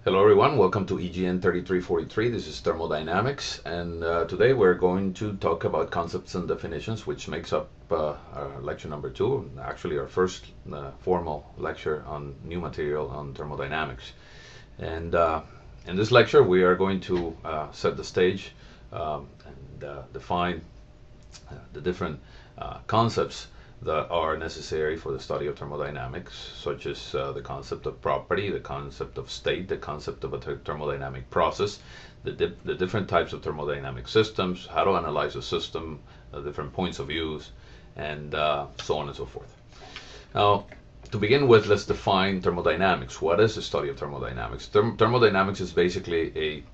Hello everyone, welcome to EGN 3343. This is Thermodynamics, and today we're going to talk about concepts and definitions, which makes up our lecture number 2, actually our first formal lecture on new material on thermodynamics. And in this lecture we are going to set the stage and define the different concepts that are necessary for the study of thermodynamics, such as the concept of property, the concept of state, the concept of a thermodynamic process, the different types of thermodynamic systems, how to analyze a system, different points of views, and so on and so forth. Now, to begin with, let's define thermodynamics. What is the study of thermodynamics? Thermodynamics is basically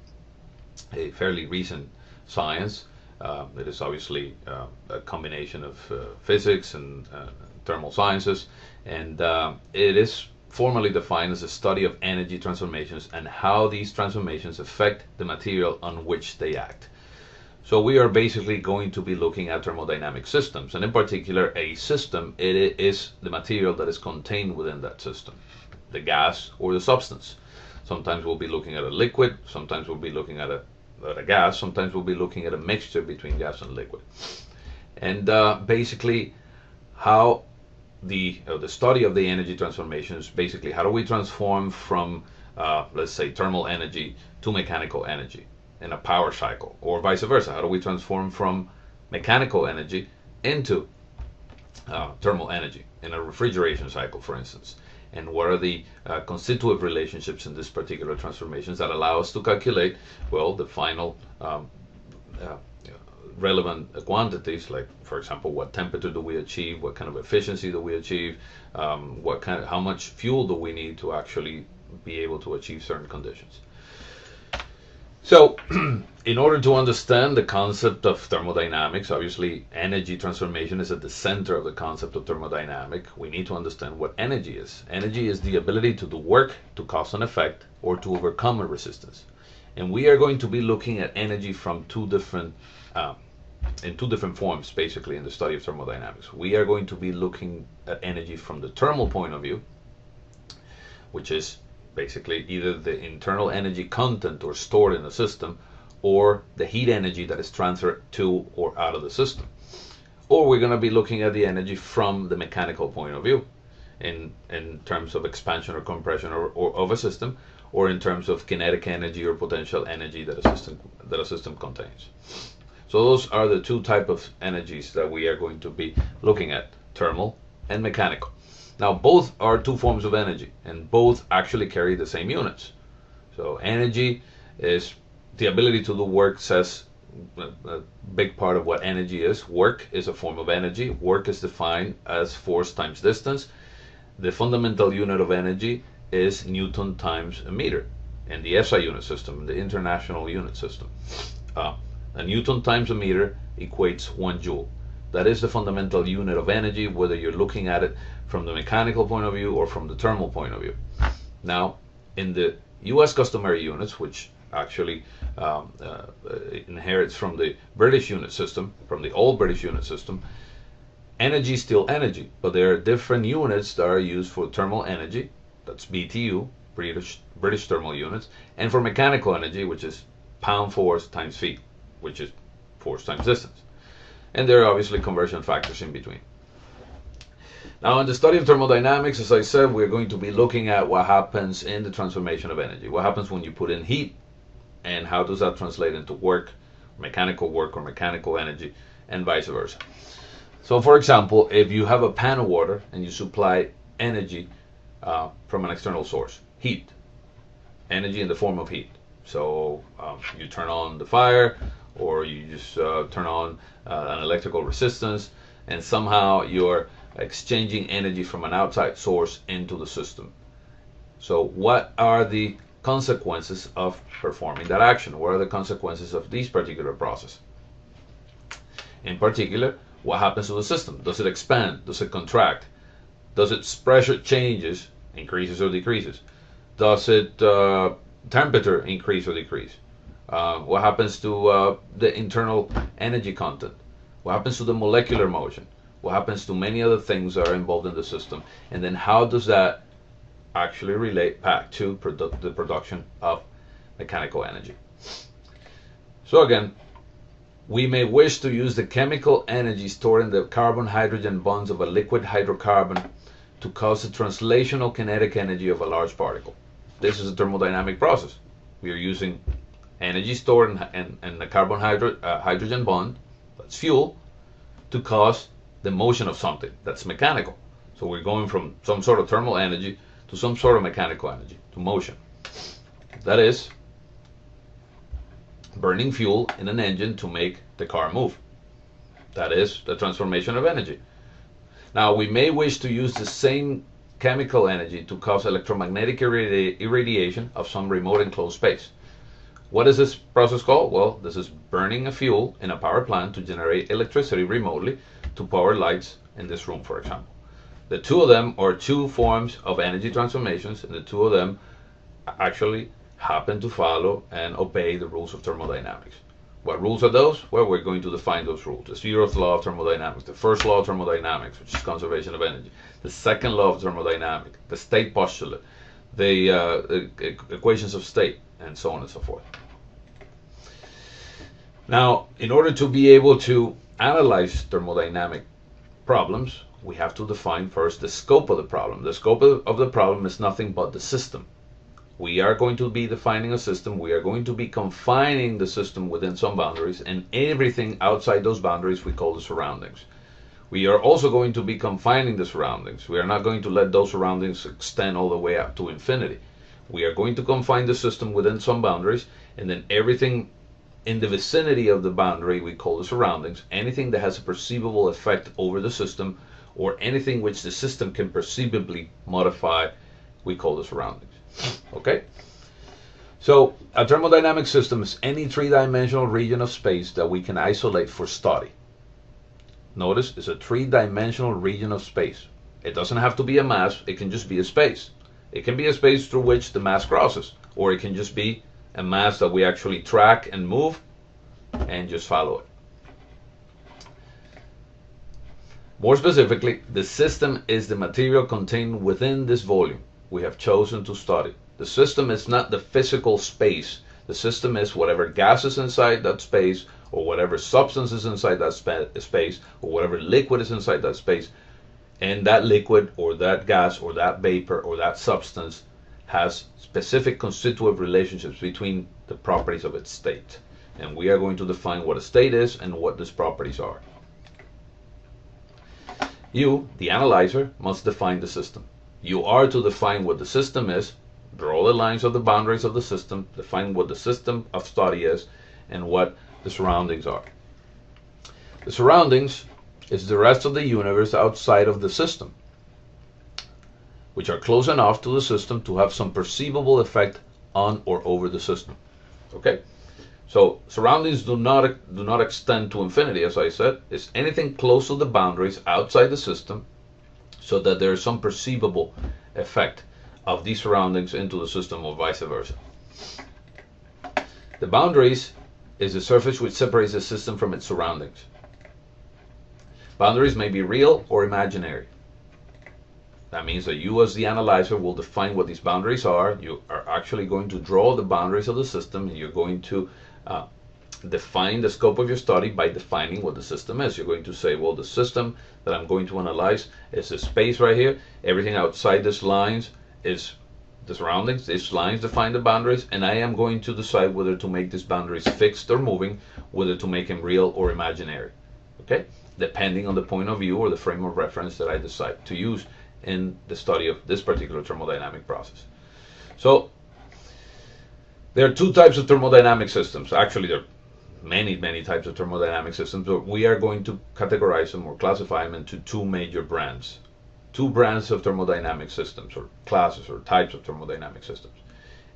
a fairly recent science. It is obviously a combination of physics and thermal sciences, and it is formally defined as a study of energy transformations and how these transformations affect the material on which they act. So we are basically going to be looking at thermodynamic systems, and in particular a system, it is the material that is contained within that system, the gas or the substance. Sometimes we'll be looking at a liquid, sometimes we'll be looking at a gas, sometimes we'll be looking at a mixture between gas and liquid. And basically how the study of the energy transformations, basically how do we transform from let's say thermal energy to mechanical energy in a power cycle, or vice versa. How do we transform from mechanical energy into thermal energy in a refrigeration cycle, for instance? And what are the constitutive relationships in this particular transformations that allow us to calculate, well, the final relevant quantities, like, for example, what temperature do we achieve, what kind of efficiency do we achieve, how much fuel do we need to actually be able to achieve certain conditions. So, in order to understand the concept of thermodynamics, obviously energy transformation is at the center of the concept of thermodynamics. We need to understand what energy is. Energy is the ability to do work, to cause an effect, or to overcome a resistance. And we are going to be looking at energy from in two different forms, basically, in the study of thermodynamics. We are going to be looking at energy from the thermal point of view, which is basically either the internal energy content or stored in the system, or the heat energy that is transferred to or out of the system. Or we're going to be looking at the energy from the mechanical point of view, in terms of expansion or compression or of a system, or in terms of kinetic energy or potential energy that a system contains. So those are the two types of energies that we are going to be looking at, thermal and mechanical. Now, both are two forms of energy, and both actually carry the same units. So energy is the ability to do work, says a big part of what energy is. Work is a form of energy. Work is defined as force times distance. The fundamental unit of energy is Newton times a meter in the SI unit system, the International Unit System. A Newton times a meter equates 1 joule. That is the fundamental unit of energy, whether you're looking at it from the mechanical point of view or from the thermal point of view. Now, in the US customary units, which actually inherits from the British unit system, from the old British unit system, energy is still energy, but there are different units that are used for thermal energy, that's BTU, British thermal units, and for mechanical energy, which is pound force times feet, which is force times distance. And there are obviously conversion factors in between. Now, in the study of thermodynamics, as I said, we're going to be looking at what happens in the transformation of energy. What happens when you put in heat, and how does that translate into work or mechanical energy, and vice versa. So, for example, if you have a pan of water and you supply energy from an external source, heat, energy in the form of heat. So you turn on the fire, or you just turn on an electrical resistance, and somehow you're exchanging energy from an outside source into the system. So what are the consequences of performing that action? What are the consequences of this particular process? In particular, what happens to the system? Does it expand? Does it contract? Does its pressure changes, increases or decreases? Does it temperature increase or decrease? What happens to the internal energy content? What happens to the molecular motion? What happens to many other things that are involved in the system? And then how does that actually relate back to the production of mechanical energy. So again, we may wish to use the chemical energy stored in the carbon-hydrogen bonds of a liquid hydrocarbon to cause the translational kinetic energy of a large particle. This is a thermodynamic process. We are using energy stored in the carbon-hydrogen bond, that's fuel, to cause the motion of something that's mechanical. So we're going from some sort of thermal energy to some sort of mechanical energy, to motion. That is burning fuel in an engine to make the car move. That is the transformation of energy. Now, we may wish to use the same chemical energy to cause electromagnetic irradiation of some remote enclosed space. What is this process called? Well, this is burning a fuel in a power plant to generate electricity remotely to power lights in this room, for example. The two of them are two forms of energy transformations, and the two of them actually happen to follow and obey the rules of thermodynamics. What rules are those? Well, we're going to define those rules. The 0th law of thermodynamics, the first law of thermodynamics, which is conservation of energy, the second law of thermodynamics, the state postulate, the equations of state, and so on and so forth. Now, in order to be able to analyze thermodynamic problems, we have to define first the scope of the problem. The scope of the problem is nothing but the system. We are going to be defining a system. We are going to be confining the system within some boundaries, and everything outside those boundaries we call the surroundings. We are also going to be confining the surroundings. We are not going to let those surroundings extend all the way up to infinity. We are going to confine the system within some boundaries, and then everything in the vicinity of the boundary we call the surroundings. Anything that has a perceivable effect over the system, or anything which the system can perceivably modify, we call the surroundings. Okay? So a thermodynamic system is any three-dimensional region of space that we can isolate for study. Notice, it's a three-dimensional region of space. It doesn't have to be a mass, it can just be a space. It can be a space through which the mass crosses, or it can just be a mass that we actually track and move and just follow it. More specifically, the system is the material contained within this volume we have chosen to study. The system is not the physical space. The system is whatever gas is inside that space, or whatever substance is inside that space, or whatever liquid is inside that space. And that liquid, or that gas, or that vapor, or that substance has specific constitutive relationships between the properties of its state. And we are going to define what a state is and what these properties are. You, the analyzer, must define the system. You are to define what the system is, draw the lines of the boundaries of the system, define what the system of study is, and what the surroundings are. The surroundings is the rest of the universe outside of the system, which are close enough to the system to have some perceivable effect on or over the system. Okay? So surroundings do not extend to infinity, as I said. It's anything close to the boundaries outside the system, so that there is some perceivable effect of these surroundings into the system, or vice versa. The boundaries is the surface which separates the system from its surroundings. Boundaries may be real or imaginary. That means that you, as the analyzer, will define what these boundaries are. You are actually going to draw the boundaries of the system, and you're going to define the scope of your study by defining what the system is. You're going to say, well, the system that I'm going to analyze is this space right here. Everything outside these lines is the surroundings. These lines define the boundaries, and I am going to decide whether to make these boundaries fixed or moving, whether to make them real or imaginary. Okay? Depending on the point of view or the frame of reference that I decide to use in the study of this particular thermodynamic process. So there are two types of thermodynamic systems. Actually, there are many types of thermodynamic systems, but we are going to categorize them or classify them into two major brands. Two brands of thermodynamic systems, or classes, or types of thermodynamic systems.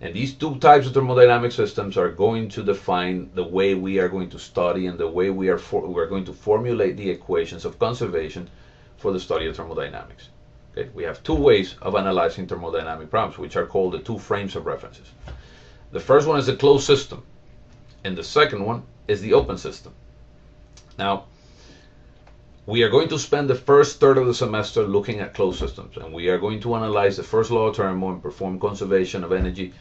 And these two types of thermodynamic systems are going to define the way we are going to study and the way we are going to formulate the equations of conservation for the study of thermodynamics. Okay? We have two ways of analyzing thermodynamic problems, which are called the two frames of references. The first one is the closed system, and the second one is the open system. Now, We are going to spend the first third of the semester looking at closed systems, and we are going to analyze the first law of thermo and perform conservation of energy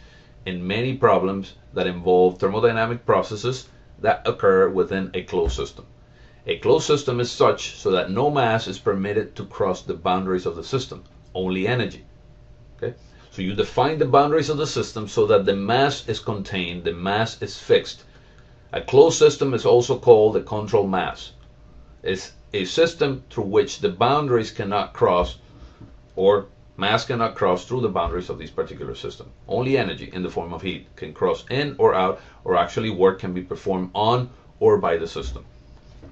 in many problems that involve thermodynamic processes that occur within a closed system. A closed system is such so that no mass is permitted to cross the boundaries of the system, only energy. Okay? So you define the boundaries of the system so that the mass is contained, the mass is fixed. A closed system is also called a control mass. It's a system through which the boundaries cannot cross, or mass cannot cross through the boundaries of this particular system. Only energy in the form of heat can cross in or out, or actually work can be performed on or by the system.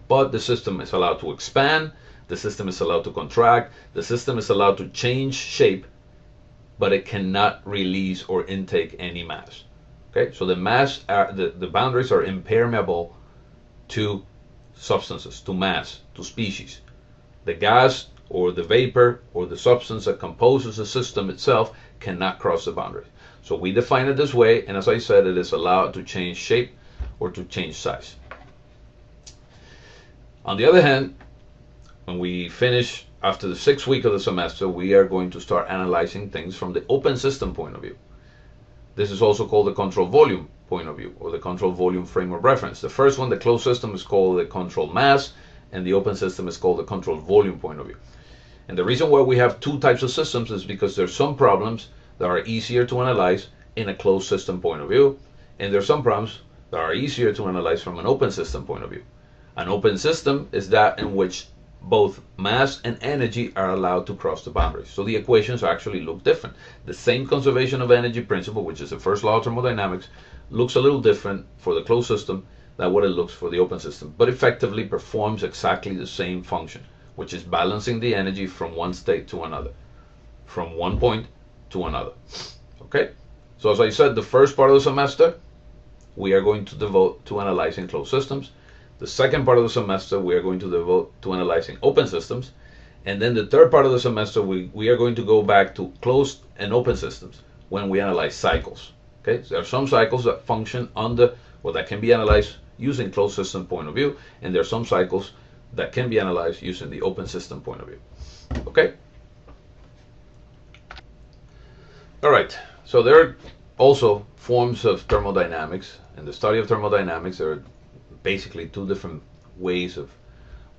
But the system is allowed to expand, the system is allowed to contract, the system is allowed to change shape, but it cannot release or intake any mass. Okay, so the boundaries are impermeable to substances, to mass, to species. The gas or the vapor or the substance that composes the system itself cannot cross the boundary. So we define it this way, and as I said, it is allowed to change shape or to change size. On the other hand, when we finish after the 6th week of the semester, we are going to start analyzing things from the open system point of view. This is also called the control volume point of view, or the control volume frame of reference. The first one, the closed system, is called the control mass, and the open system is called the control volume point of view. And the reason why we have two types of systems is because there's some problems that are easier to analyze in a closed system point of view, and there's some problems that are easier to analyze from an open system point of view. An open system is that in which both mass and energy are allowed to cross the boundaries. So the equations actually look different. The same conservation of energy principle, which is the first law of thermodynamics, looks a little different for the closed system than what it looks for the open system, but effectively performs exactly the same function, which is balancing the energy from one state to another, from one point to another. Okay? So as I said, the first part of the semester we are going to devote to analyzing closed systems. The second part of the semester we are going to devote to analyzing open systems. And then the third part of the semester we are going to go back to closed and open systems when we analyze cycles. Okay? So there are some cycles that function that can be analyzed using closed system point of view, and there are some cycles that can be analyzed using the open system point of view. Okay? All right. So there are also forms of thermodynamics. In the study of thermodynamics, there are basically two different ways of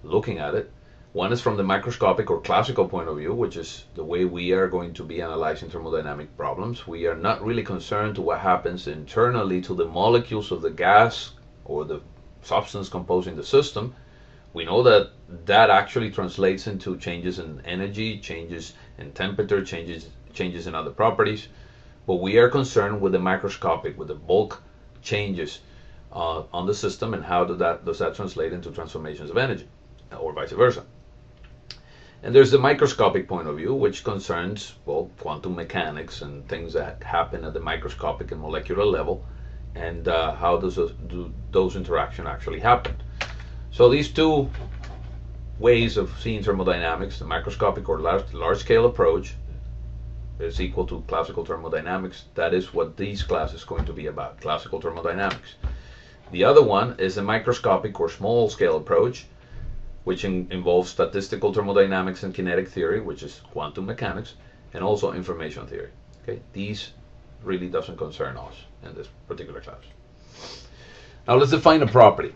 looking at it. One is from the microscopic or classical point of view, which is the way we are going to be analyzing thermodynamic problems. We are not really concerned to what happens internally to the molecules of the gas or the substance composing the system. We know that that actually translates into changes in energy, changes in temperature, changes in other properties. But we are concerned with the microscopic, with the bulk changes on the system, and how does that translate into transformations of energy, or vice versa. And there's the microscopic point of view, which concerns, well, quantum mechanics and things that happen at the microscopic and molecular level, and how do those interactions actually happen. So these two ways of seeing thermodynamics, the microscopic or large-scale approach, is equal to classical thermodynamics. That is what this class is going to be about, classical thermodynamics. The other one is a microscopic or small-scale approach, which involves statistical thermodynamics and kinetic theory, which is quantum mechanics, and also information theory. Okay, these really doesn't concern us in this particular class. Now let's define a property.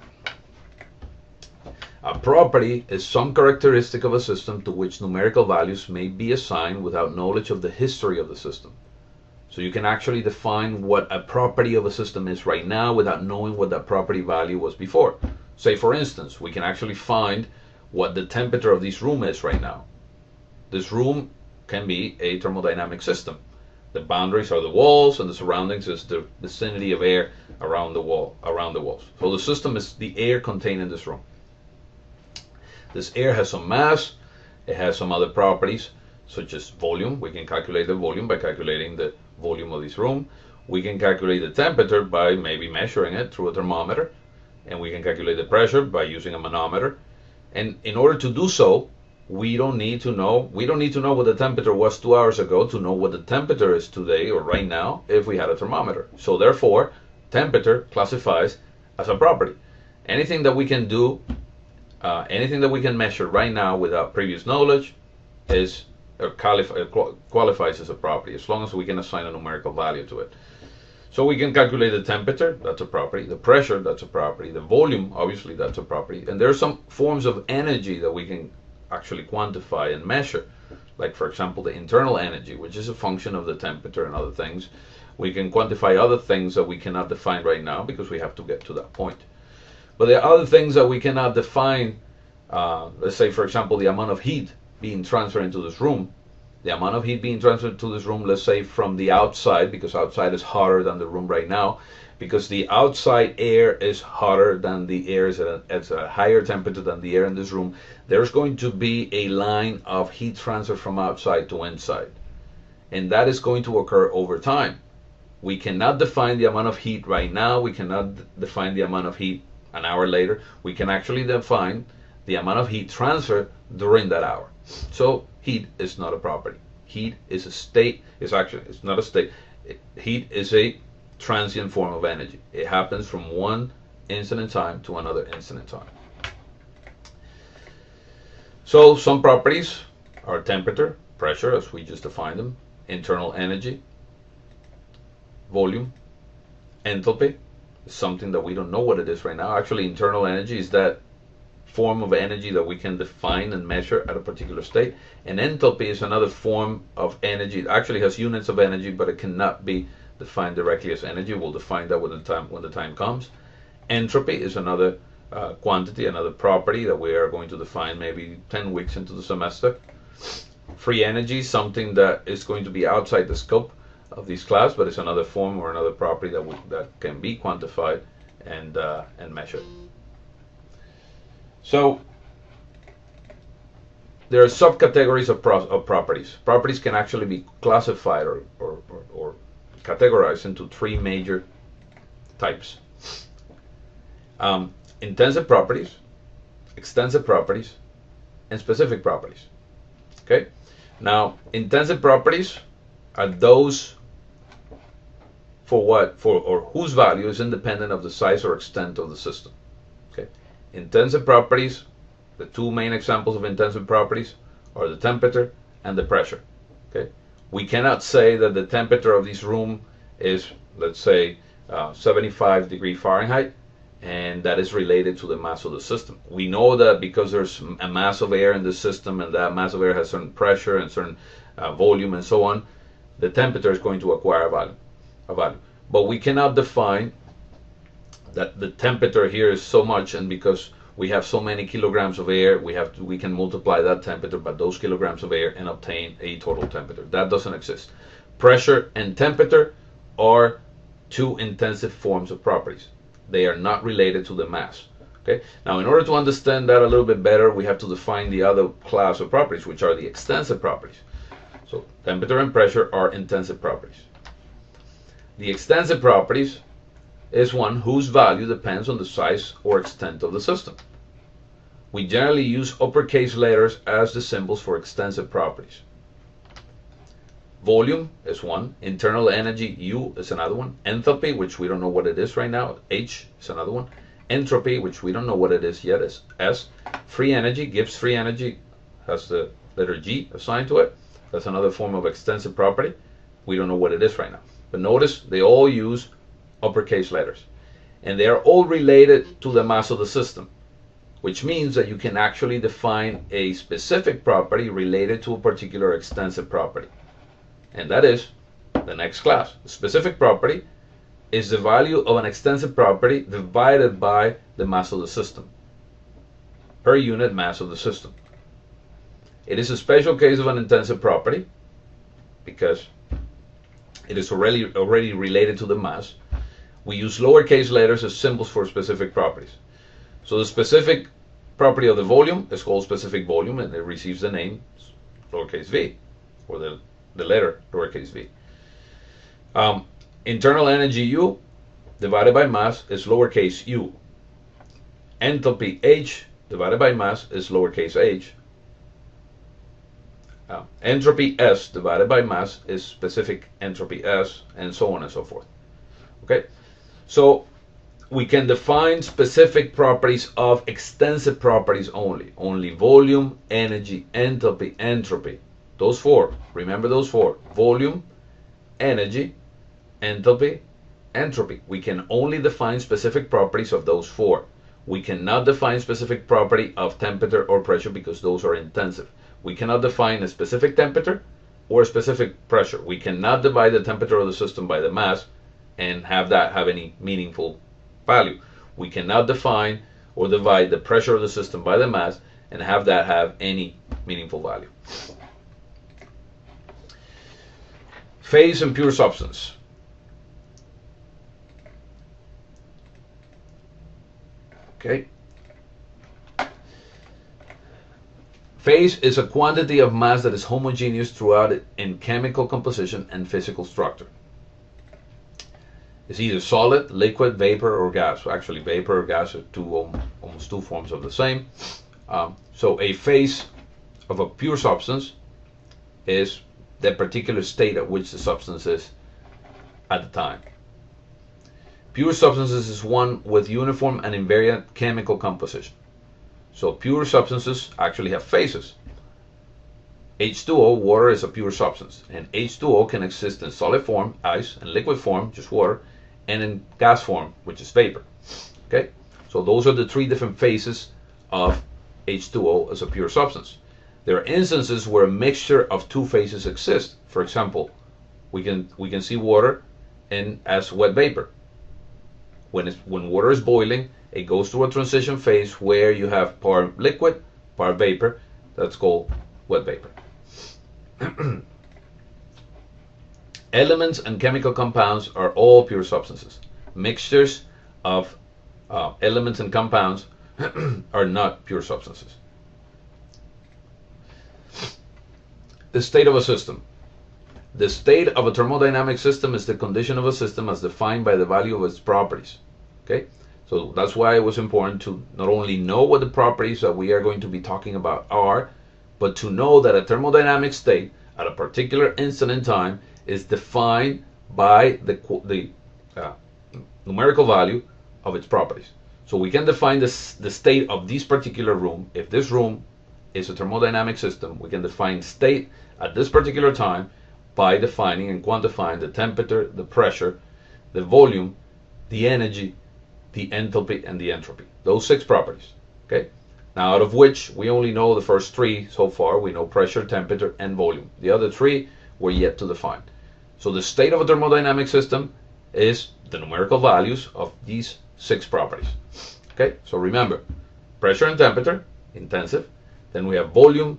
A property is some characteristic of a system to which numerical values may be assigned without knowledge of the history of the system. So you can actually define what a property of a system is right now without knowing what that property value was before. Say, for instance, we can actually find what the temperature of this room is right now. This room can be a thermodynamic system. The boundaries are the walls, and the surroundings is the vicinity of air around the walls. So the system is the air contained in this room. This air has some mass, it has some other properties, such as volume. We can calculate the volume by calculating the volume of this room. We can calculate the temperature by maybe measuring it through a thermometer, and we can calculate the pressure by using a manometer. And in order to do so, we don't need to know what the temperature was 2 hours ago to know what the temperature is today or right now if we had a thermometer. So therefore, temperature classifies as a property. Anything that we can do anything that we can measure right now without previous knowledge is qualifies as a property, as long as we can assign a numerical value to it. So we can calculate the temperature, that's a property, the pressure, that's a property, the volume, obviously that's a property, and there are some forms of energy that we can actually quantify and measure, like for example the internal energy, which is a function of the temperature and other things. We can quantify other things that we cannot define right now because we have to get to that point. But there are other things that we cannot define, let's say for example the amount of heat being transferred into this room. The amount of heat being transferred to this room, let's say from the outside, because outside is hotter than the room right now, because the outside air is hotter than the air is at a higher temperature than the air in this room, there's going to be a line of heat transfer from outside to inside. And that is going to occur over time. We cannot define the amount of heat right now. We cannot define the amount of heat an hour later. We can actually define the amount of heat transfer during that hour. So heat is not a property. Heat is a state. It's not a state. Heat is a transient form of energy. It happens from one instant in time to another instant in time. So some properties are temperature, pressure, as we just defined them, internal energy, volume, enthalpy, is something that we don't know what it is right now. Actually, internal energy is that form of energy that we can define and measure at a particular state, and enthalpy is another form of energy. It actually has units of energy, but it cannot be defined directly as energy. We'll define that when the time comes. Entropy is another quantity, another property that we are going to define maybe 10 weeks into the semester. Free energy, something that is going to be outside the scope of this class, but it's another form or another property that can be quantified and measured. So there are subcategories of properties. Properties can actually be classified or categorized into three major types. Intensive properties, extensive properties, and specific properties. Okay? Now, intensive properties are those or whose value is independent of the size or extent of the system. Okay? Intensive properties, the two main examples of intensive properties are the temperature and the pressure. Okay? We cannot say that the temperature of this room is, let's say, 75 degrees Fahrenheit, and that is related to the mass of the system. We know that because there's a mass of air in the system, and that mass of air has certain pressure and certain volume and so on, the temperature is going to acquire a value. But we cannot define that the temperature here is so much, and because we have so many kilograms of air, we can multiply that temperature by those kilograms of air and obtain a total temperature. That doesn't exist. Pressure and temperature are two intensive forms of properties. They are not related to the mass. Okay? Now, in order to understand that a little bit better, we have to define the other class of properties, which are the extensive properties. So temperature and pressure are intensive properties. The extensive properties is one whose value depends on the size or extent of the system. We generally use uppercase letters as the symbols for extensive properties. Volume is one. Internal energy, U, is another one. Enthalpy, which we don't know what it is right now, H, is another one. Entropy, which we don't know what it is yet, is S. Free energy, Gibbs free energy, has the letter G assigned to it. That's another form of extensive property. We don't know what it is right now. But notice they all use uppercase letters. And they are all related to the mass of the system, which means that you can actually define a specific property related to a particular extensive property. And that is the next class. The specific property is the value of an extensive property divided by the mass of the system, per unit mass of the system. It is a special case of an intensive property because it is already related to the mass. We use lowercase letters as symbols for specific properties. So the specific property of the volume is called specific volume, and it receives the name lowercase v, or the letter lowercase v. Internal energy U divided by mass is lowercase u. Enthalpy H divided by mass is lowercase h. Entropy S divided by mass is specific entropy S, and so on and so forth. Okay, so we can define specific properties of extensive properties only. Only volume, energy, enthalpy, entropy. Those four. Remember those four. Volume, energy, enthalpy, entropy. We can only define specific properties of those four. We cannot define specific property of temperature or pressure because those are intensive. We cannot define a specific temperature or a specific pressure. We cannot divide the temperature of the system by the mass and have that have any meaningful value. We cannot define or divide the pressure of the system by the mass and have that have any meaningful value. Phase and pure substance. Okay. Phase is a quantity of mass that is homogeneous throughout it in chemical composition and physical structure. It's either solid, liquid, vapor, or gas. So actually, vapor or gas are almost two forms of the same. So a phase of a pure substance is the particular state at which the substance is at the time. Pure substances is one with uniform and invariant chemical composition. So pure substances actually have phases. H2O, water, is a pure substance, and H2O can exist in solid form, ice, and liquid form, just water, and in gas form, which is vapor. Okay, so those are the three different phases of H2O as a pure substance. There are instances where a mixture of two phases exist. For example, we can see water as wet vapor. When water is boiling, it goes through a transition phase where you have part liquid, part vapor. That's called wet vapor. Elements and chemical compounds are all pure substances. Mixtures of elements and compounds are not pure substances. The state of a system. The state of a thermodynamic system is the condition of a system as defined by the value of its properties. Okay, so that's why it was important to not only know what the properties that we are going to be talking about are, but to know that a thermodynamic state at a particular instant in time is defined by the numerical value of its properties. So we can define the state of this particular room. If this room is a thermodynamic system, we can define state at this particular time by defining and quantifying the temperature, the pressure, the volume, the energy, the enthalpy, and the entropy. Those 6 properties. Okay. Now, out of which we only know the first 3 so far. We know pressure, temperature, and volume. The other 3 we're yet to define. So the state of a thermodynamic system is the numerical values of these 6 properties. Okay. So remember, pressure and temperature, intensive. Then we have volume,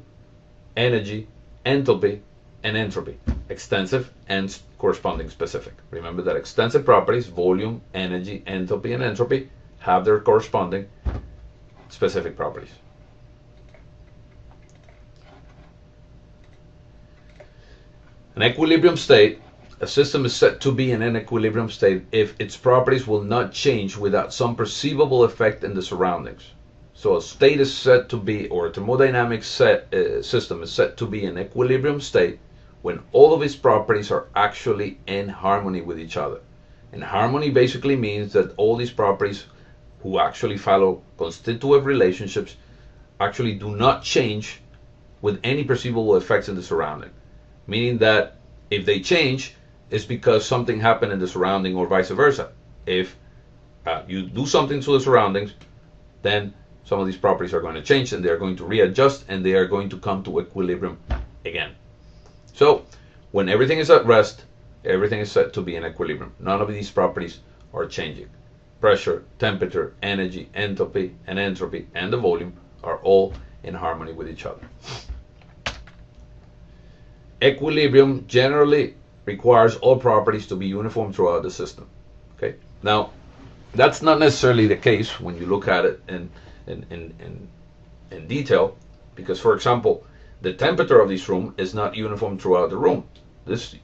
energy, enthalpy, and entropy, extensive and corresponding specific. Remember that extensive properties, volume, energy, enthalpy, and entropy, have their corresponding specific properties. An equilibrium state. A system is said to be in an equilibrium state if its properties will not change without some perceivable effect in the surroundings. So a state is said to be, or a thermodynamic system is said to be an equilibrium state when all of its properties are actually in harmony with each other. And harmony basically means that all these properties, who actually follow constitutive relationships, actually do not change with any perceivable effects in the surrounding. Meaning that if they change, it's because something happened in the surrounding, or vice versa. If you do something to the surroundings, then some of these properties are going to change, and they are going to readjust, and they are going to come to equilibrium again. So when everything is at rest, everything is said to be in equilibrium. None of these properties are changing. Pressure, temperature, energy, enthalpy, and entropy, and the volume are all in harmony with each other. Equilibrium generally requires all properties to be uniform throughout the system. Okay. Now, that's not necessarily the case when you look at it in detail, because, for example, the temperature of this room is not uniform throughout the room. This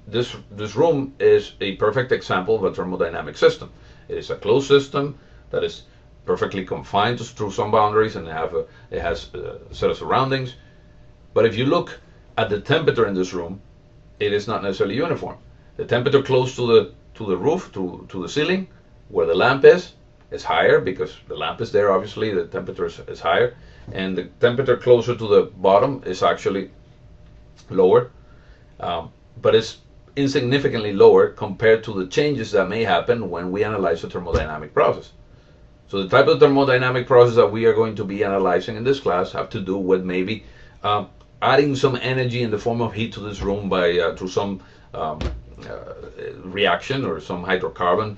room is a perfect example of a thermodynamic system. It is a closed system that is perfectly confined through some boundaries, and it has a set of surroundings. But if you look at the temperature in this room, it is not necessarily uniform. The temperature close to the roof, to the ceiling, where the lamp is, is higher because the lamp is there, obviously, the temperature is higher, and the temperature closer to the bottom is actually lower, but it's insignificantly lower compared to the changes that may happen when we analyze a thermodynamic process. So the type of thermodynamic process that we are going to be analyzing in this class have to do with maybe adding some energy in the form of heat to this room by through some reaction or some hydrocarbon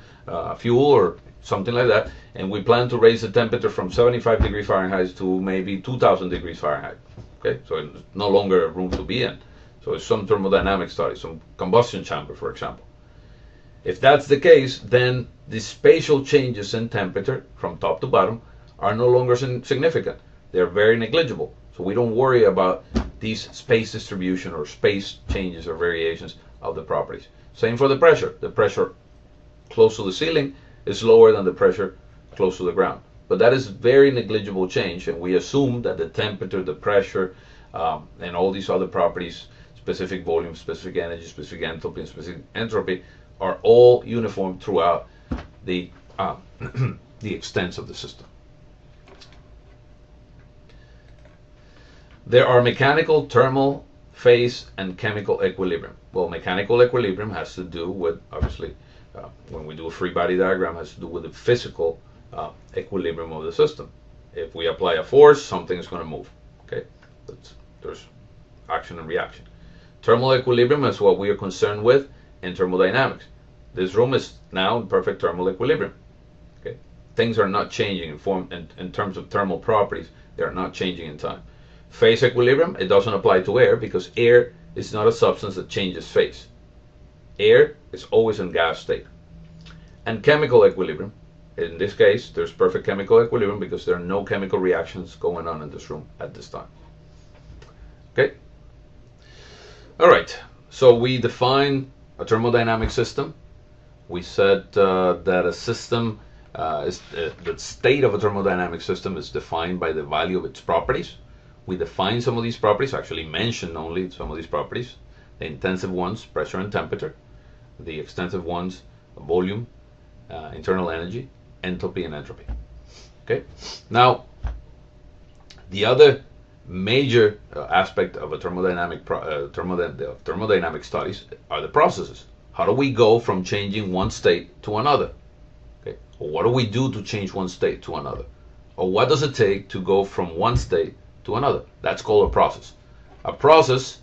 fuel or something like that, and we plan to raise the temperature from 75 degrees Fahrenheit to maybe 2000 degrees Fahrenheit. Okay, so it's no longer a room to be in. So it's some thermodynamic study, some combustion chamber, for example. If that's the case, then the spatial changes in temperature from top to bottom are no longer significant. They're very negligible. So we don't worry about these space distribution or space changes or variations of the properties. Same for the pressure. The pressure close to the ceiling is lower than the pressure close to the ground. But that is very negligible change, and we assume that the temperature, the pressure, and all these other properties, specific volume, specific energy, specific enthalpy, and specific entropy, are all uniform throughout the the extents of the system. There are mechanical, thermal, phase, and chemical equilibrium. Well, mechanical equilibrium has to do with, obviously, when we do a free body diagram, has to do with the physical equilibrium of the system. If we apply a force, something is going to move. Okay, there's action and reaction. Thermal equilibrium is what we are concerned with in thermodynamics. This room is now in perfect thermal equilibrium. Okay, things are not changing in terms of thermal properties. They are not changing in time. Phase equilibrium, it doesn't apply to air because air is not a substance that changes phase. Air is always in gas state. And chemical equilibrium, in this case, there's perfect chemical equilibrium because there are no chemical reactions going on in this room at this time. Okay? All right, so we define a thermodynamic system. We said that a system, the state of a thermodynamic system is defined by the value of its properties. We define some of these properties, actually mention only some of these properties. The intensive ones, pressure and temperature. The extensive ones, volume, internal energy, enthalpy, and entropy. Okay. Now, the other major aspect of a thermodynamic thermodynamic studies are the processes. How do we go from changing one state to another? Okay. Or what do we do to change one state to another? Or what does it take to go from one state to another? That's called a process. A process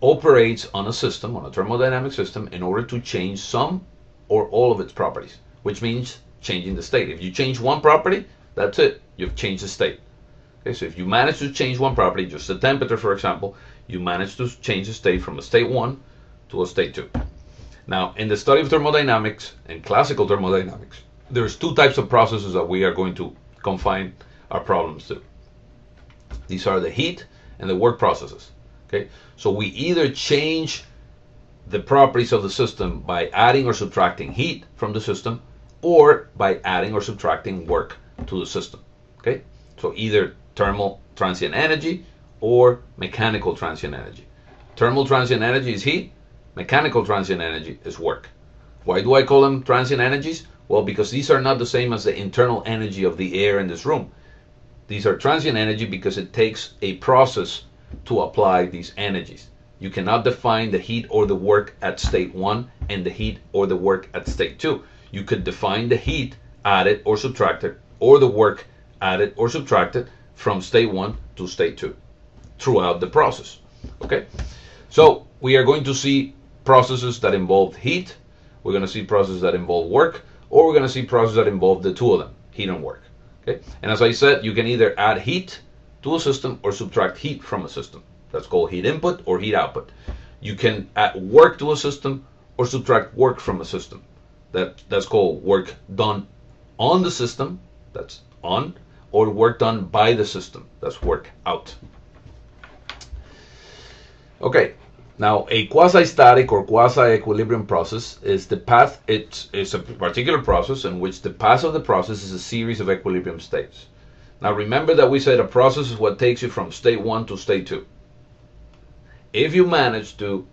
operates on a system, on a thermodynamic system, in order to change some or all of its properties, which means changing the state. If you change one property, that's it. You've changed the state. Okay, so if you manage to change one property, just the temperature, for example, you manage to change the state from a state 1 to a state 2. Now, in the study of thermodynamics and classical thermodynamics, there's two types of processes that we are going to confine our problems to. These are the heat and the work processes. Okay, so we either change the properties of the system by adding or subtracting heat from the system, or by adding or subtracting work to the system. Okay, so either thermal transient energy or mechanical transient energy. Thermal transient energy is heat, mechanical transient energy is work. Why do I call them transient energies? Well, because these are not the same as the internal energy of the air in this room. These are transient energy because it takes a process to apply these energies. You cannot define the heat or the work at state 1 and the heat or the work at state 2. You could define the heat added or subtracted, or the work added or subtracted from state 1 to state 2 throughout the process. Okay, so we are going to see processes that involve heat, we're going to see processes that involve work, or we're going to see processes that involve the two of them, heat and work. Okay, and as I said, you can either add heat to a system or subtract heat from a system. That's called heat input or heat output. You can add work to a system or subtract work from a system. That's called work done on the system, that's on, or work done by the system, that's work out. Okay, now a quasi-static or quasi-equilibrium process is the path, it's a particular process in which the path of the process is a series of equilibrium states. Now remember that we said a process is what takes you from state 1 to state 2. If you manage to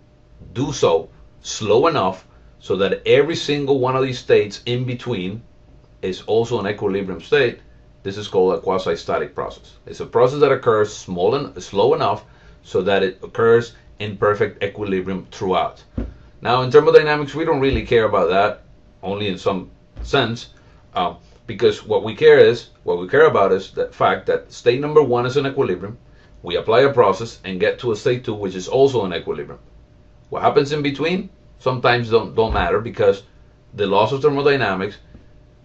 do so slow enough so that every single one of these states in between is also an equilibrium state, this is called a quasi-static process. It's a process that occurs slow enough so that it occurs in perfect equilibrium throughout. Now, in thermodynamics, we don't really care about that, only in some sense, because what we care about is the fact that state number 1 is in equilibrium. We apply a process and get to a state 2, which is also in equilibrium. What happens in between sometimes don't matter, because the laws of thermodynamics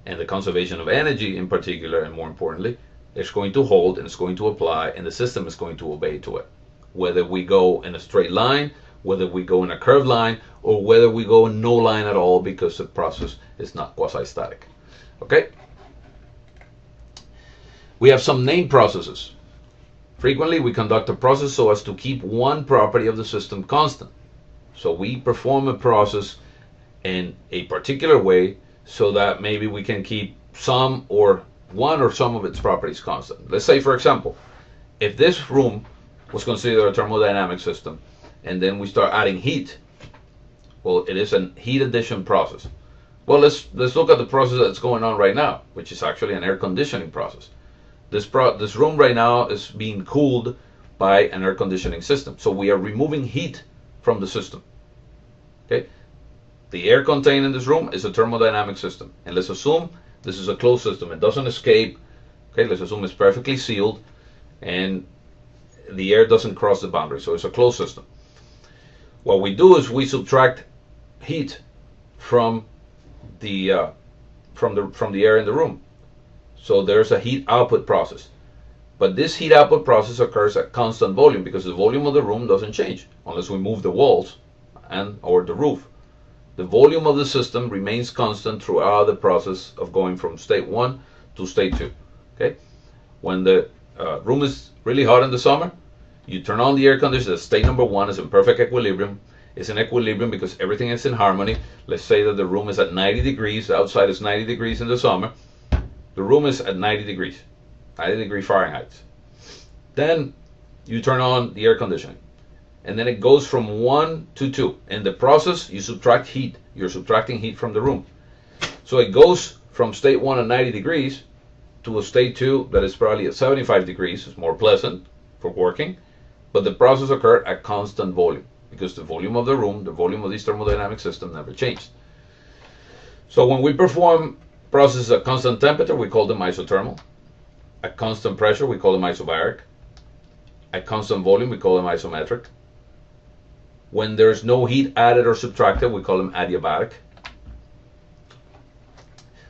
and the conservation of energy in particular, and more importantly, it's going to hold and it's going to apply, and the system is going to obey to it. Whether we go in a straight line, whether we go in a curved line, or whether we go in no line at all, because the process is not quasi-static. Okay? We have some named processes. Frequently, we conduct a process so as to keep one property of the system constant. So we perform a process in a particular way so that maybe we can keep some or one or some of its properties constant. Let's say, for example, if this room was considered a thermodynamic system, and then we start adding heat, well, it is a heat addition process. Well, let's look at the process that's going on right now, which is actually an air conditioning process. This room right now is being cooled by an air conditioning system. So we are removing heat from the system. Okay? The air contained in this room is a thermodynamic system. And let's assume this is a closed system. It doesn't escape. Okay, let's assume it's perfectly sealed and the air doesn't cross the boundary. So it's a closed system. What we do is we subtract heat from the air in the room. So there's a heat output process. But this heat output process occurs at constant volume, because the volume of the room doesn't change unless we move the walls or the roof. The volume of the system remains constant throughout the process of going from state 1 to state 2. Okay? When the room is really hot in the summer, you turn on the air conditioner. State number 1 is in perfect equilibrium. It's in equilibrium because everything is in harmony. Let's say that the room is at 90 degrees. Outside is 90 degrees in the summer. The room is at 90 degrees, 90 degree Fahrenheit. Then you turn on the air conditioning, and then it goes from 1 to 2. In the process, you subtract heat. You're subtracting heat from the room. So it goes from state 1 at 90 degrees to a state 2 that is probably at 75 degrees. It's more pleasant for working, but the process occurred at constant volume, because the volume of the room, the volume of this thermodynamic system, never changed. So when we perform processes at constant temperature, we call them isothermal. At constant pressure, we call them isobaric. At constant volume, we call them isometric. When there's no heat added or subtracted, we call them adiabatic.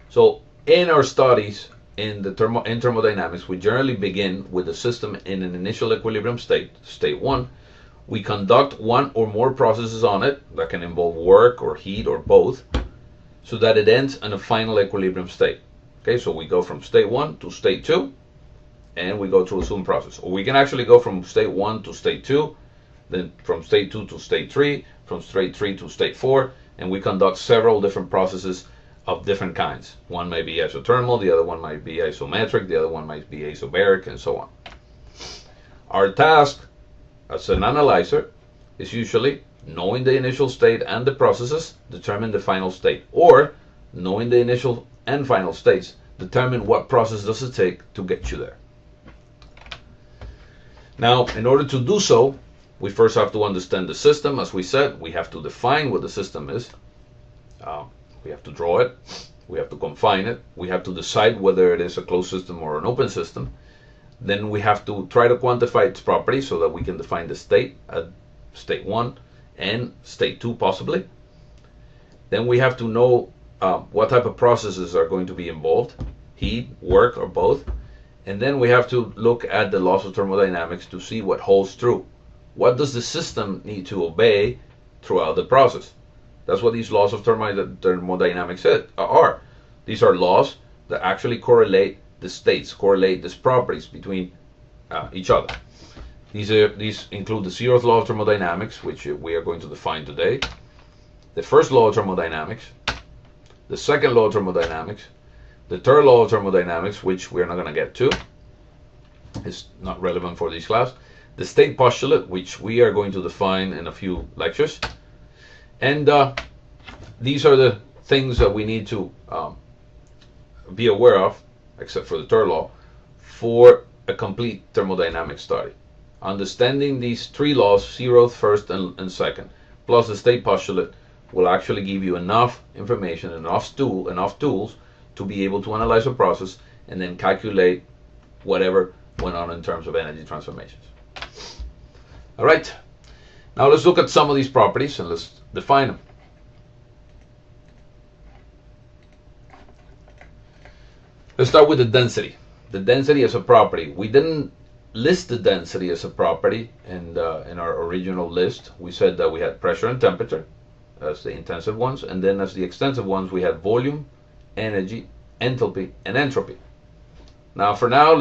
So in our studies in thermodynamics, we generally begin with the system in an initial equilibrium state, state 1. We conduct one or more processes on it that can involve work or heat or both, so that it ends in a final equilibrium state. Okay, so we go from state 1 to state 2, and we go through a zoom process. Or we can actually go from state 1 to state 2, then from state 2 to state 3, from state 3 to state 4, and we conduct several different processes of different kinds. One may be isothermal, the other one might be isometric, the other one might be isobaric, and so on. Our task as an analyzer is usually knowing the initial state and the processes, determine the final state, or knowing the initial and final states, determine what process does it take to get you there. Now, in order to do so, we first have to understand the system. As we said, we have to define what the system is. We have to draw it. We have to confine it. We have to decide whether it is a closed system or an open system. Then we have to try to quantify its properties so that we can define the state at state 1 and state 2 possibly. Then we have to know what type of processes are going to be involved, heat, work, or both. And then we have to look at the laws of thermodynamics to see what holds true. What does the system need to obey throughout the process? That's what these laws of thermodynamics are. These are laws that actually correlate the states, correlate these properties between each other. These include the zeroth law of thermodynamics, which we are going to define today, the first law of thermodynamics, the second law of thermodynamics, the third law of thermodynamics, which we're not going to get to, it's not relevant for this class, the state postulate, which we are going to define in a few lectures, and these are the things that we need to be aware of, except for the third law, for a complete thermodynamic study. Understanding these three laws, zeroth, first, and second, plus the state postulate, will actually give you enough information, enough tools to be able to analyze a process and then calculate whatever went on in terms of energy transformations. All right, now let's look at some of these properties and let's define them. Let's start with the density. The density as a property. We didn't list the density as a property in our original list. We said that we had pressure and temperature as the intensive ones, and then as the extensive ones we had volume, energy, enthalpy, and entropy. Now for now,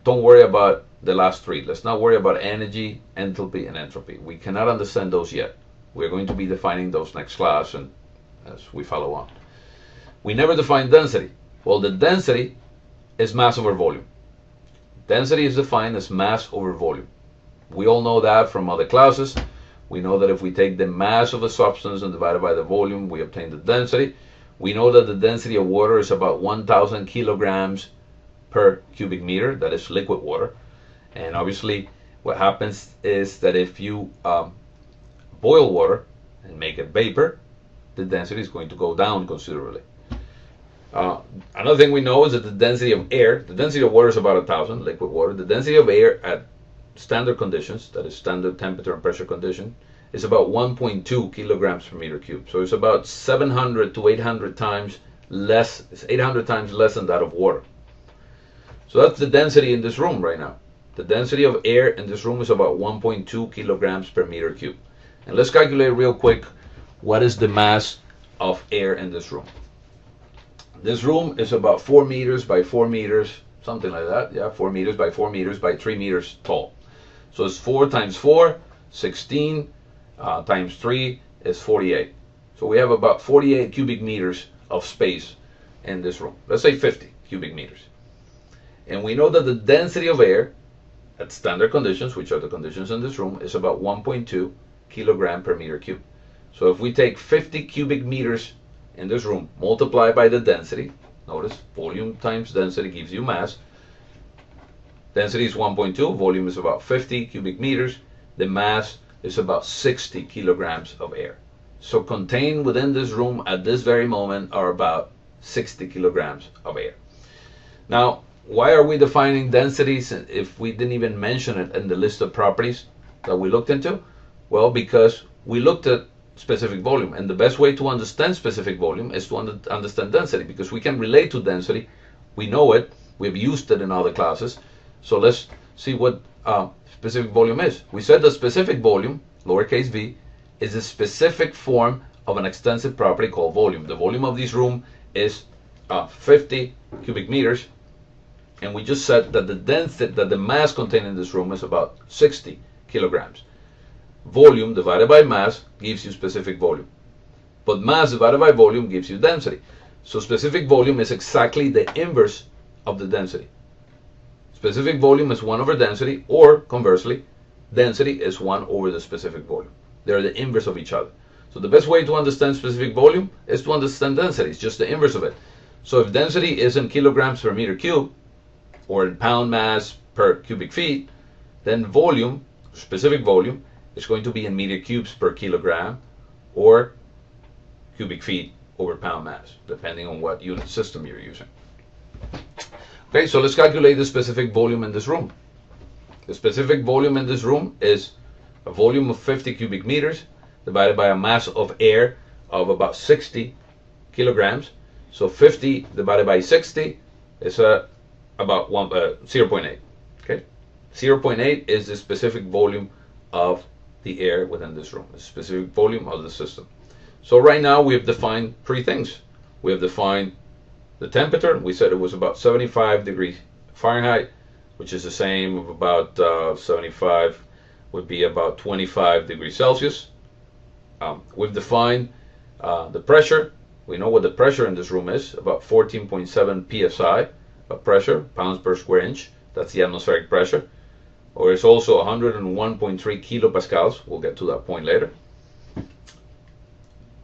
don't worry about the last three. Let's not worry about energy, enthalpy, and entropy. We cannot understand those yet. We're going to be defining those next class and as we follow on. We never defined density. Well, the density is mass over volume. Density is defined as mass over volume. We all know that from other classes. We know that if we take the mass of a substance and divide it by the volume, we obtain the density. We know that the density of water is about 1,000 kilograms per cubic meter. That is liquid water. And obviously, what happens is that if you boil water and make it vapor, the density is going to go down considerably. Another thing we know is that the density of air, the density of water is about 1,000, liquid water. The density of air at standard conditions, that is standard temperature and pressure condition, is about 1.2 kilograms per meter cube. So it's about 700 to 800 times less, it's 800 times less than that of water. So that's the density in this room right now. The density of air in this room is about 1.2 kilograms per meter cube. And let's calculate real quick what is the mass of air in this room. This room is about 4 meters by 4 meters, something like that. Yeah, 4 meters by 4 meters by 3 meters tall. So it's 4 times 4, 16, times 3 is 48. So we have about 48 cubic meters of space in this room. Let's say 50 cubic meters. And we know that the density of air at standard conditions, which are the conditions in this room, is about 1.2 kilogram per meter cube. So if we take 50 cubic meters in this room, multiply by the density, notice volume times density gives you mass. Density is 1.2, volume is about 50 cubic meters, the mass is about 60 kilograms of air. So contained within this room at this very moment are about 60 kilograms of air. Now, why are we defining densities if we didn't even mention it in the list of properties that we looked into? Well, because we looked at specific volume, and the best way to understand specific volume is to understand density, because we can relate to density. We know it, we've used it in other classes. So let's see what specific volume is. We said that specific volume, lowercase v, is a specific form of an extensive property called volume. The volume of this room is 50 cubic meters, and we just said that the density, that the mass contained in this room is about 60 kilograms. Volume divided by mass gives you specific volume, but mass divided by volume gives you density. So specific volume is exactly the inverse of the density. Specific volume is 1 over density, or conversely, density is 1 over the specific volume. They're the inverse of each other. So the best way to understand specific volume is to understand density. It's just the inverse of it. So if density is in kilograms per meter cube, or in pound mass per cubic feet, then volume, specific volume, is going to be in meter cubes per kilogram, or cubic feet over pound mass, depending on what unit system you're using. Okay, so let's calculate the specific volume in this room. The specific volume in this room is a volume of 50 cubic meters divided by a mass of air of about 60 kilograms. So 50 divided by 60 is about 0.8. Okay, 0.8 is the specific volume of the air within this room, the specific volume of the system. So right now we have defined three things. We have defined the temperature. We said it was about 75 degrees Fahrenheit, which is the same of about 75 would be about 25 degrees Celsius. We've defined the pressure. We know what the pressure in this room is, about 14.7 psi of pressure, pounds per square inch. That's the atmospheric pressure. Or it's also 101.3 kilopascals. We'll get to that point later.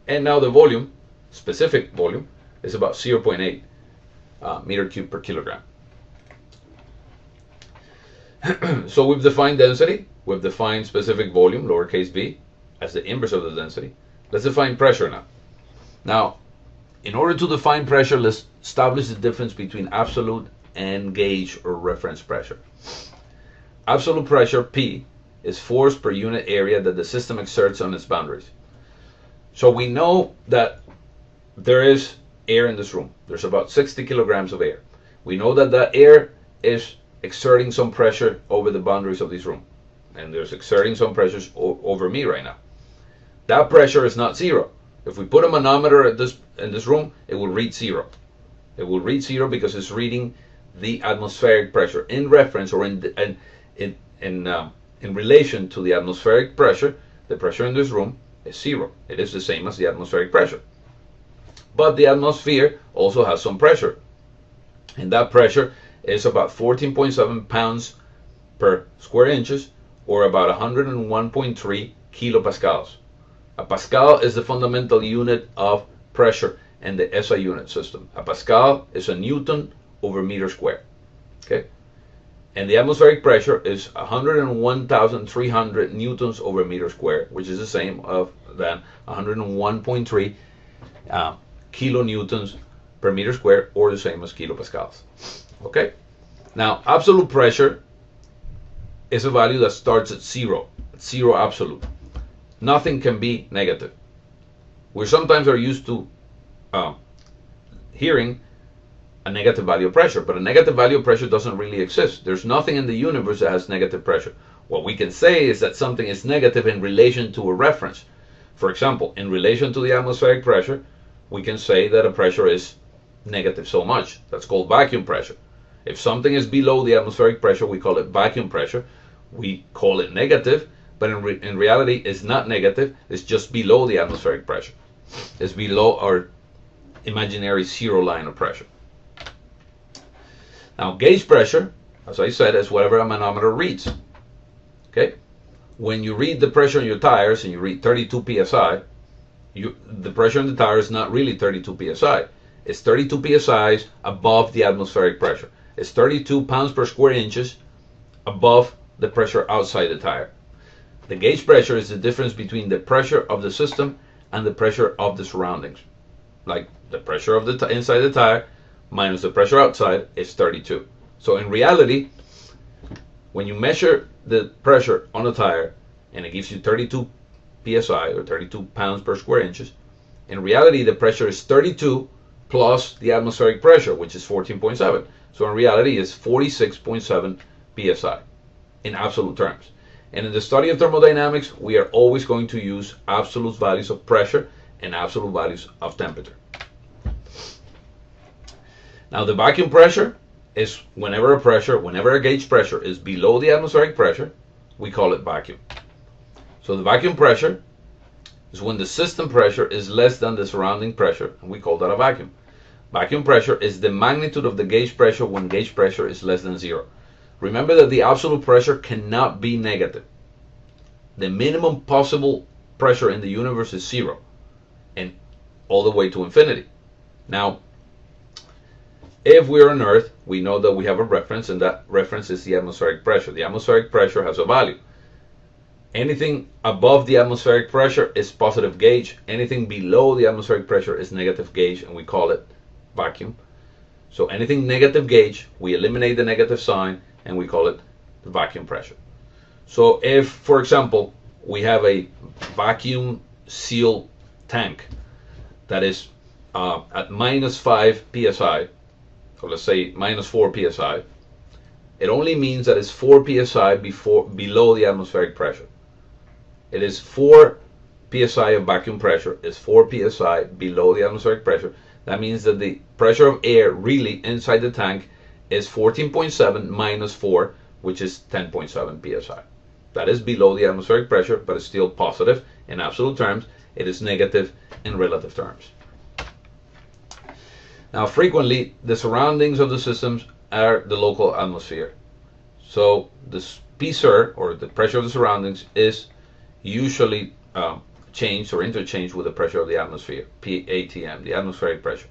And now the volume, specific volume, is about 0.8. meter cubed per kilogram. So we've defined density, we've defined specific volume, lowercase b, as the inverse of the density. Let's define pressure now. Now, in order to define pressure, let's establish the difference between absolute and gauge or reference pressure. Absolute pressure, P, is force per unit area that the system exerts on its boundaries. So we know that there is air in this room. There's about 60 kilograms of air. We know that that air is exerting some pressure over the boundaries of this room. And there's exerting some pressures over me right now. That pressure is not zero. If we put a manometer in this room, it will read zero. It will read zero because it's reading the atmospheric pressure in reference or in relation to the atmospheric pressure. The pressure in this room is zero. It is the same as the atmospheric pressure. But the atmosphere also has some pressure, and that pressure is about 14.7 pounds per square inches, or about 101.3 kilopascals. A pascal is the fundamental unit of pressure in the SI unit system. A pascal is a newton over meter square. Okay? And the atmospheric pressure is 101,300 newtons over meter square, which is the same than 101.3 kilonewtons per meter square, or the same as kilopascals. Okay? Now, absolute pressure is a value that starts at zero. Zero absolute. Nothing can be negative. We sometimes are used to hearing a negative value of pressure, but a negative value of pressure doesn't really exist. There's nothing in the universe that has negative pressure. What we can say is that something is negative in relation to a reference. For example, in relation to the atmospheric pressure, we can say that a pressure is negative so much. That's called vacuum pressure. If something is below the atmospheric pressure, we call it vacuum pressure. We call it negative, but in reality it's not negative. It's just below the atmospheric pressure. It's below our imaginary zero line of pressure. Now, gauge pressure, as I said, is whatever a manometer reads. Okay? When you read the pressure in your tires and you read 32 psi, the pressure in the tire is not really 32 psi. It's 32 psi above the atmospheric pressure. It's 32 pounds per square inches above the pressure outside the tire. The gauge pressure is the difference between the pressure of the system and the pressure of the surroundings. Like the pressure of the inside the tire minus the pressure outside is 32. So in reality, when you measure the pressure on a tire and it gives you 32 psi or 32 pounds per square inches, in reality the pressure is 32 plus the atmospheric pressure, which is 14.7. So in reality it's 46.7 psi in absolute terms. And in the study of thermodynamics, we are always going to use absolute values of pressure and absolute values of temperature. Now, the vacuum pressure is whenever a gauge pressure is below the atmospheric pressure, we call it vacuum. So the vacuum pressure is when the system pressure is less than the surrounding pressure, and we call that a vacuum. Vacuum pressure is the magnitude of the gauge pressure when gauge pressure is less than zero. Remember that the absolute pressure cannot be negative. The minimum possible pressure in the universe is zero, and all the way to infinity. Now, if we are on Earth, we know that we have a reference, and that reference is the atmospheric pressure. The atmospheric pressure has a value. Anything above the atmospheric pressure is positive gauge. Anything below the atmospheric pressure is negative gauge, and we call it vacuum. So anything negative gauge, we eliminate the negative sign, and we call it the vacuum pressure. So if, for example, we have a vacuum seal tank that is at minus 5 psi, or let's say minus 4 psi, it only means that it's 4 psi below the atmospheric pressure. It is 4 psi of vacuum pressure, is 4 psi below the atmospheric pressure. That means that the pressure of air really inside the tank is 14.7 minus 4, which is 10.7 psi. That is below the atmospheric pressure, but it's still positive in absolute terms. It is negative in relative terms. Now, frequently, the surroundings of the systems are the local atmosphere. So the PSUR, or the pressure of the surroundings, is usually changed or interchanged with the pressure of the atmosphere, PATM, the atmospheric pressure.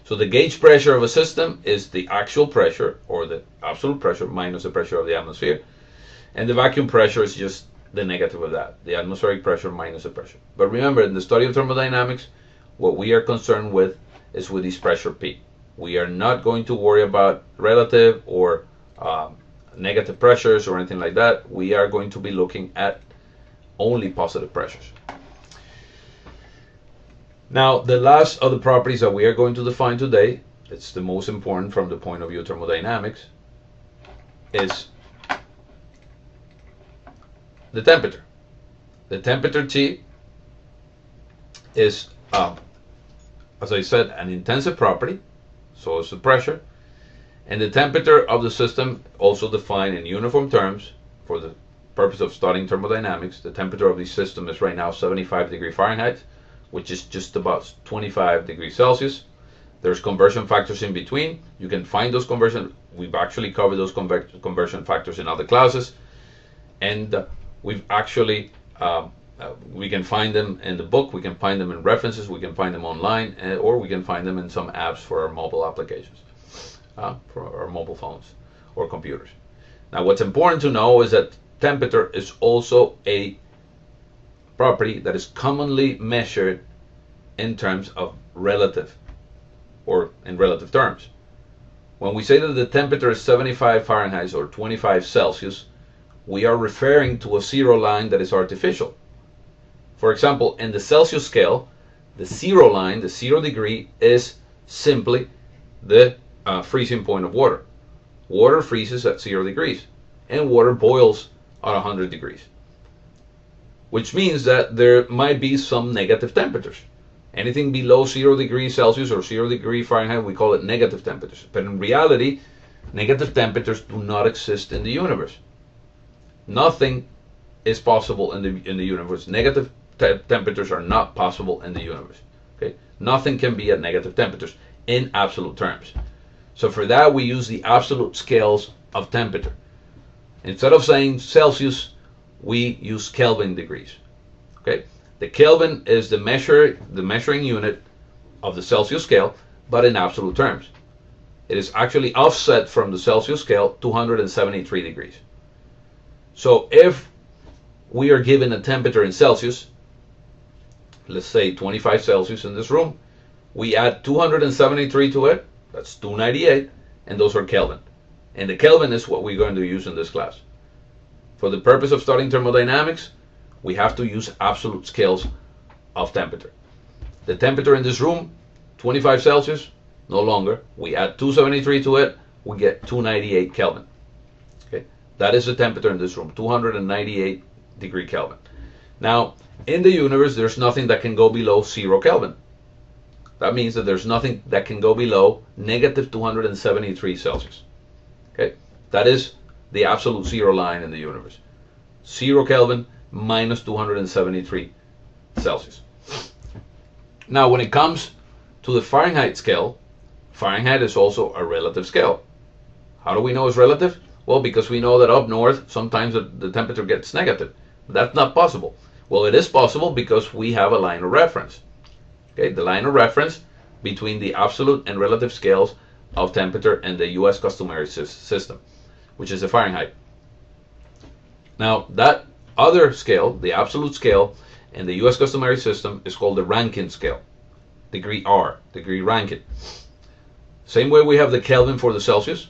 So the gauge pressure of a system is the actual pressure, or the absolute pressure, minus the pressure of the atmosphere. And the vacuum pressure is just the negative of that, the atmospheric pressure minus the pressure. But remember, in the study of thermodynamics, what we are concerned with is with this pressure P. We are not going to worry about relative or negative pressures or anything like that. We are going to be looking at only positive pressures. Now, the last of the properties that we are going to define today, it's the most important from the point of view of thermodynamics, is the temperature. The temperature T is, as I said, an intensive property, so is the pressure. And the temperature of the system, also defined in uniform terms for the purpose of studying thermodynamics. The temperature of the system is right now 75 degrees Fahrenheit, which is just about 25 degrees Celsius. There's conversion factors in between. You can find those conversion. We've actually covered those conversion factors in other classes, and we've actually we can find them in the book. We can find them in references. We can find them online, or we can find them in some apps for our mobile applications, for our mobile phones or computers. Now, what's important to know is that temperature is also a property that is commonly measured in terms of relative, or in relative terms. When we say that the temperature is 75 Fahrenheit or 25 Celsius, we are referring to a zero line that is artificial. For example, in the Celsius scale, the zero line, the 0 degree, is simply the freezing point of water. Water freezes at 0 degrees, and water boils at 100 degrees. Which means that there might be some negative temperatures. Anything below 0 degrees Celsius or 0 degree Fahrenheit, we call it negative temperatures. But in reality, negative temperatures do not exist in the universe. Nothing is possible in the universe. Negative temperatures are not possible in the universe. Okay? Nothing can be at negative temperatures in absolute terms. So for that, we use the absolute scales of temperature. Instead of saying Celsius, we use Kelvin degrees. Okay? The Kelvin is the measuring unit of the Celsius scale, but in absolute terms. It is actually offset from the Celsius scale 273 degrees. So if we are given a temperature in Celsius, let's say 25 Celsius in this room, we add 273 to it, that's 298, and those are Kelvin. And the Kelvin is what we're going to use in this class. For the purpose of studying thermodynamics, we have to use absolute scales of temperature. The temperature in this room, 25 Celsius, no longer. We add 273 to it, we get 298 Kelvin. Okay, that is the temperature in this room, 298 degree Kelvin. Now, in the universe, there's nothing that can go below 0 Kelvin. That means that there's nothing that can go below negative 273 Celsius. Okay, that is the absolute zero line in the universe. 0 Kelvin minus 273 Celsius. Now, when it comes to the Fahrenheit scale, Fahrenheit is also a relative scale. How do we know it's relative? Well, because we know that up north, sometimes the temperature gets negative. That's not possible. Well, it is possible because we have a line of reference. Okay, the line of reference between the absolute and relative scales of temperature in the US customary system, which is the Fahrenheit. Now, that other scale, the absolute scale in the US customary system, is called the Rankine scale, degree R, degree Rankine. Same way we have the Kelvin for the Celsius.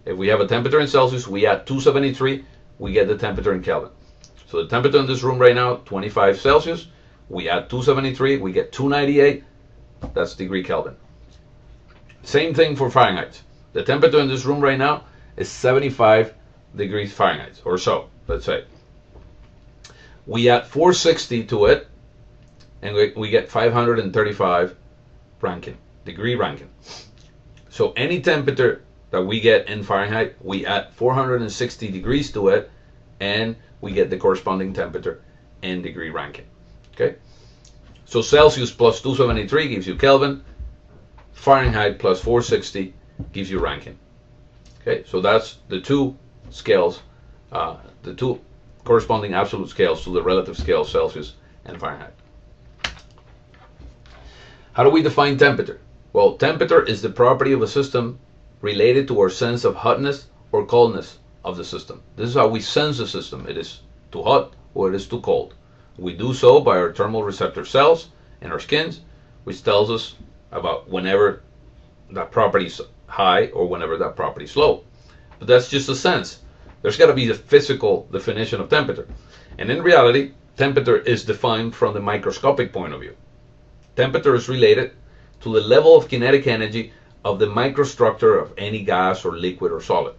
If we have a temperature in Celsius, we add 273, we get the temperature in Kelvin. So the temperature in this room right now, 25 Celsius, we add 273, we get 298, that's degree Kelvin. Same thing for Fahrenheit. The temperature in this room right now is 75 degrees Fahrenheit, or so, let's say. We add 460 to it, and we get 535 Rankine, degree Rankine. So any temperature that we get in Fahrenheit, we add 460 degrees to it, and we get the corresponding temperature in degree Rankine. Okay? So Celsius plus 273 gives you Kelvin. Fahrenheit plus 460 gives you Rankine. Okay? So that's the two scales, the two corresponding absolute scales to the relative scale Celsius and Fahrenheit. How do we define temperature? Well, temperature is the property of a system related to our sense of hotness or coldness of the system. This is how we sense the system. It is too hot or it is too cold. We do so by our thermal receptor cells in our skins, which tells us about whenever that property is high or whenever that property is low. But that's just a sense. There's got to be the physical definition of temperature. And in reality, temperature is defined from the microscopic point of view. Temperature is related to the level of kinetic energy of the microstructure of any gas or liquid or solid.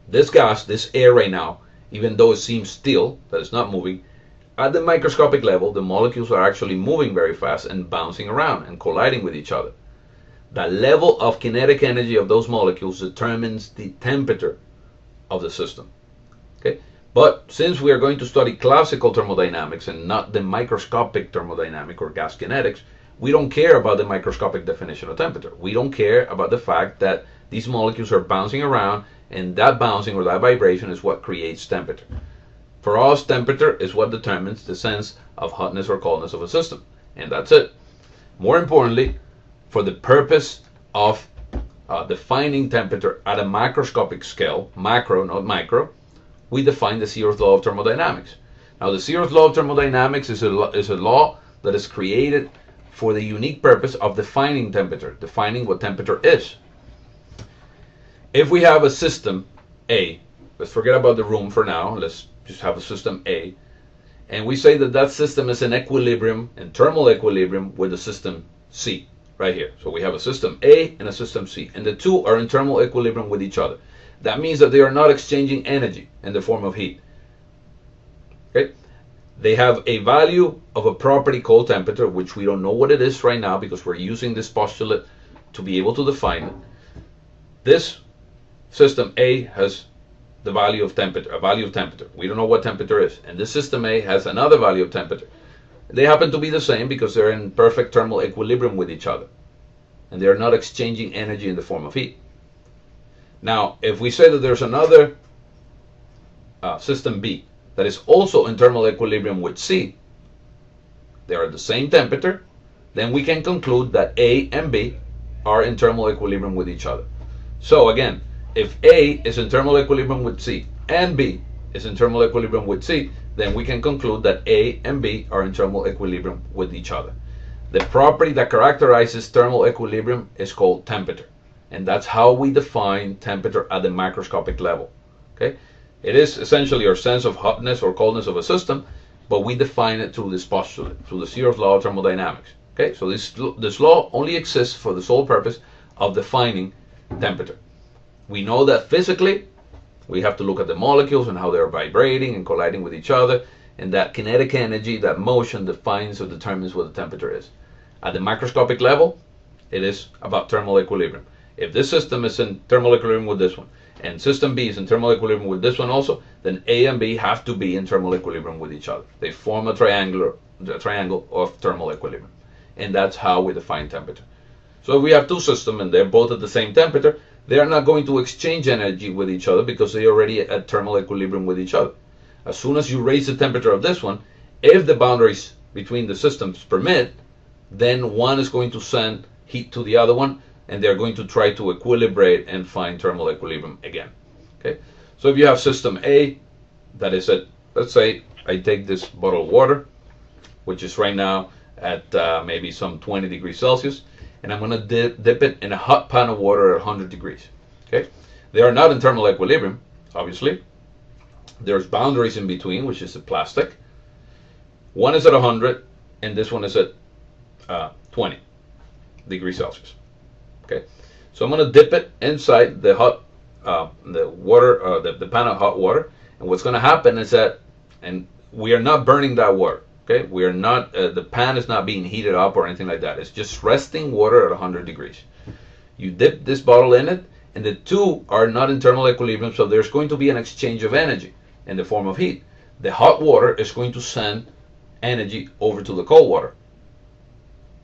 This gas, this air right now, even though it seems still, that it's not moving, at the microscopic level, the molecules are actually moving very fast and bouncing around and colliding with each other. The level of kinetic energy of those molecules determines the temperature of the system. Okay? But since we are going to study classical thermodynamics and not the microscopic thermodynamic or gas kinetics, we don't care about the microscopic definition of temperature. We don't care about the fact that these molecules are bouncing around, and that bouncing or that vibration is what creates temperature. For us, temperature is what determines the sense of hotness or coldness of a system. And that's it. More importantly, for the purpose of defining temperature at a macroscopic scale, macro, not micro, we define the zeroth law of thermodynamics. Now, the zeroth law of thermodynamics is a law that is created for the unique purpose of defining temperature, defining what temperature is. If we have a system A, let's forget about the room for now, let's just have a system A, and we say that that system is in equilibrium, in thermal equilibrium with the system C, right here. So we have a system A and a system C, and the two are in thermal equilibrium with each other. That means that they are not exchanging energy in the form of heat. Okay? They have a value of a property called temperature, which we don't know what it is right now because we're using this postulate to be able to define it. This system A has the value of temperature, a value of temperature. We don't know what temperature is. And this system A has another value of temperature. They happen to be the same because they're in perfect thermal equilibrium with each other. And they're not exchanging energy in the form of heat. Now, if we say that there's another system B that is also in thermal equilibrium with C, they are the same temperature, then we can conclude that A and B are in thermal equilibrium with each other. So again, if A is in thermal equilibrium with C and B is in thermal equilibrium with C, then we can conclude that A and B are in thermal equilibrium with each other. The property that characterizes thermal equilibrium is called temperature. And that's how we define temperature at the macroscopic level. Okay? It is essentially our sense of hotness or coldness of a system, but we define it through this postulate, through the zeroth law of thermodynamics. Okay? So this law only exists for the sole purpose of defining temperature. We know that physically, we have to look at the molecules and how they're vibrating and colliding with each other, and that kinetic energy, that motion defines or determines what the temperature is. At the macroscopic level, it is about thermal equilibrium. If this system is in thermal equilibrium with this one, and system B is in thermal equilibrium with this one also, then A and B have to be in thermal equilibrium with each other. They form a triangle of thermal equilibrium. And that's how we define temperature. So if we have two systems and they're both at the same temperature, they are not going to exchange energy with each other because they're already at thermal equilibrium with each other. As soon as you raise the temperature of this one, if the boundaries between the systems permit, then one is going to send heat to the other one, and they're going to try to equilibrate and find thermal equilibrium again. Okay? So if you have system A, that is at, let's say I take this bottle of water, which is right now at maybe some 20 degrees Celsius, and I'm going to dip it in a hot pan of water at 100 degrees. Okay? They are not in thermal equilibrium, obviously. There's boundaries in between, which is the plastic. One is at 100, and this one is at 20 degrees Celsius. Okay? So I'm going to dip it inside the hot, the water, the pan of hot water, and what's going to happen is that, and we are not burning that water. Okay, we are not, the pan is not being heated up or anything like that. It's just resting water at 100 degrees. You dip this bottle in it, and the two are not in thermal equilibrium, so there's going to be an exchange of energy in the form of heat. The hot water is going to send energy over to the cold water.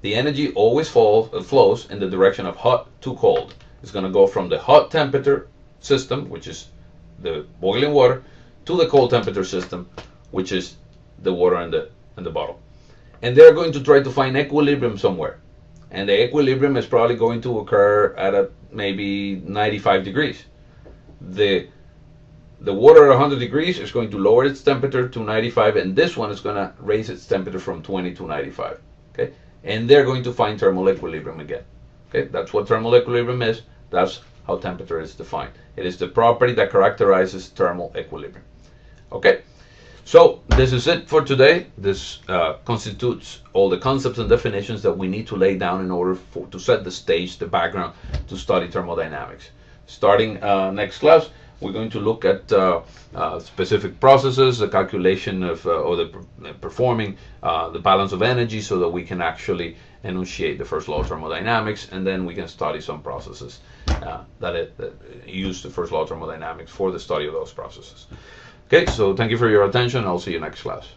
The energy always flows in the direction of hot to cold. It's going to go from the hot temperature system, which is the boiling water, to the cold temperature system, which is the water in the bottle. And they're going to try to find equilibrium somewhere. and the equilibrium is probably going to occur at a maybe 95 degrees. The water at 100 degrees is going to lower its temperature to 95, and this one is going to raise its temperature from 20 to 95. Okay, and they're going to find thermal equilibrium again. Okay, that's what thermal equilibrium is. That's how temperature is defined. It is the property that characterizes thermal equilibrium. Okay, so this is it for today. This constitutes all the concepts and definitions that we need to lay down in order to set the stage, the background, to study thermodynamics. Starting next class, we're going to look at specific processes, the calculation of, performing the balance of energy so that we can actually enunciate the first law of thermodynamics, and then we can study some processes that use the first law of thermodynamics for the study of those processes. Okay, so thank you for your attention. I'll see you next class.